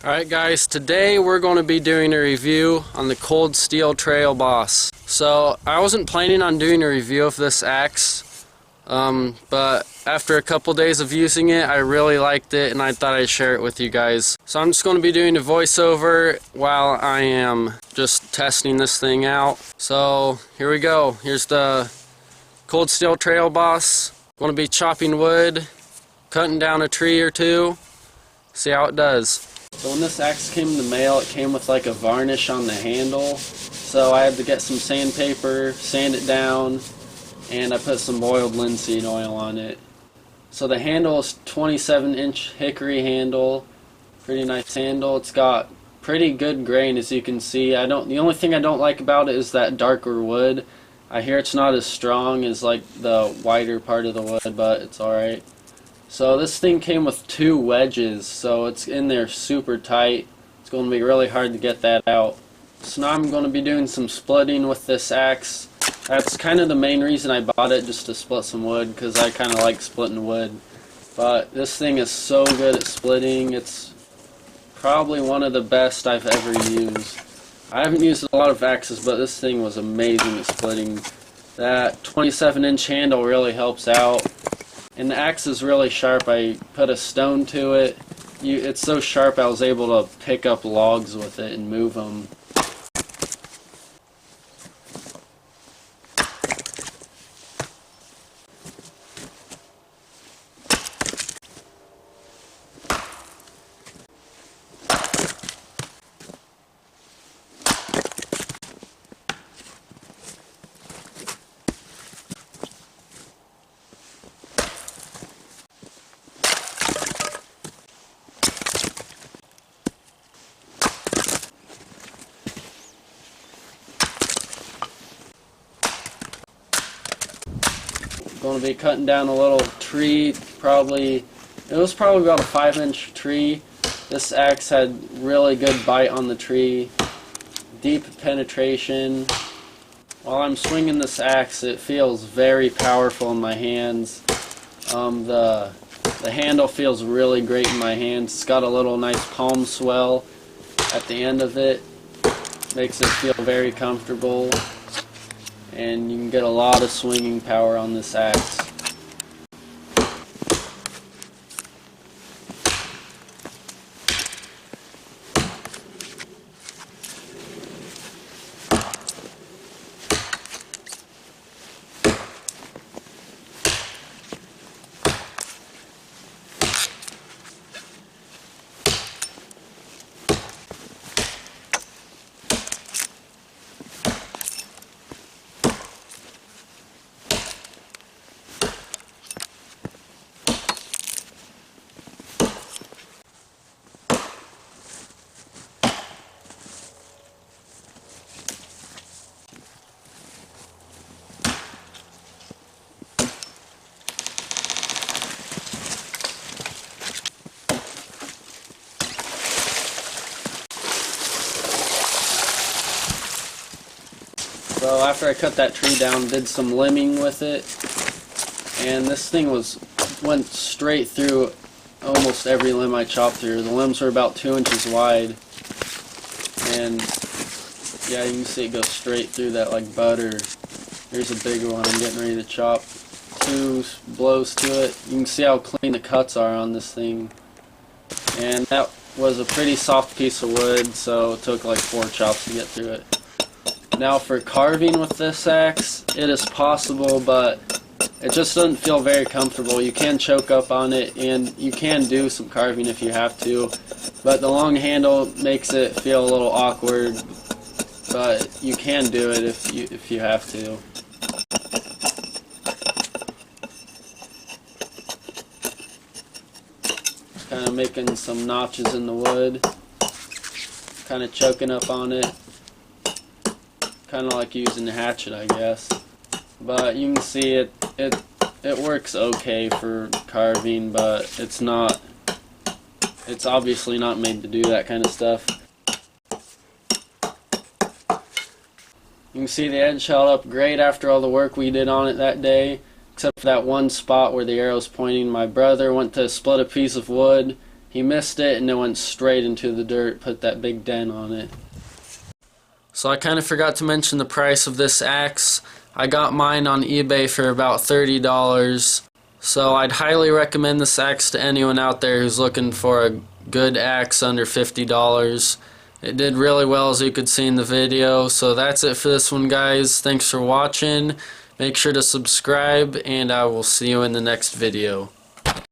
Alright guys, today we're going to be doing a review on the Cold Steel Trail Boss. So I wasn't planning on doing a review of this axe, but after a couple days of using it I really liked it and I thought I'd share it with you guys. So I'm just going to be doing a voiceover while I am just testing this thing out. So here we go. Here's the Cold Steel Trail Boss. Going to be chopping wood, cutting down a tree or two, see how it does. So when this axe came in the mail, it came with like a varnish on the handle. So I had to get some sandpaper, sand it down, and I put some boiled linseed oil on it. So the handle is 27-inch hickory handle, pretty nice handle. It's got pretty good grain, as you can see. The only thing I don't like about it is that darker wood. I hear it's not as strong as like the whiter part of the wood, but it's alright. So this thing came with 2 wedges, so it's in there super tight. It's going to be really hard to get that out. So now I'm going to be doing some splitting with this axe. That's kind of the main reason I bought it, just to split some wood, because I kind of like splitting wood. But this thing is so good at splitting. It's probably one of the best I've ever used. I haven't used a lot of axes, but this thing was amazing at splitting. That 27-inch handle really helps out. And the axe is really sharp. I put a stone to it. It's so sharp I was able to pick up logs with it and move them. Going to be cutting down a little tree. It was probably about a 5-inch tree. This axe had really good bite on the tree, deep penetration. While I'm swinging this axe, it feels very powerful in my hands. The handle feels really great in my hands. It's got a little nice palm swell at the end of it. Makes it feel very comfortable. And you can get a lot of swinging power on this axe. So after I cut that tree down, did some limbing with it, and this thing went straight through almost every limb I chopped through. The limbs were about 2 inches wide, and yeah, you can see it go straight through that like butter. Here's a bigger one I'm getting ready to chop. 2 blows to it. You can see how clean the cuts are on this thing, and that was a pretty soft piece of wood, so it took like 4 chops to get through it. Now for carving with this axe, it is possible, but it just doesn't feel very comfortable. You can choke up on it, and you can do some carving if you have to, but the long handle makes it feel a little awkward, but you can do it if you have to. Kind of making some notches in the wood, kind of choking up on it. Kind of like using a hatchet, I guess. But you can see it works okay for carving, but it's obviously not made to do that kind of stuff. You can see the edge held up great after all the work we did on it that day. except for that one spot where the arrow's pointing. My brother went to split a piece of wood. he missed it and it went straight into the dirt, put that big dent on it. So I kind of forgot to mention the price of this axe. I got mine on eBay for about $30. So I'd highly recommend this axe to anyone out there who's looking for a good axe under $50. It did really well, as you could see in the video. So that's it for this one, guys. Thanks for watching. Make sure to subscribe, and I will see you in the next video.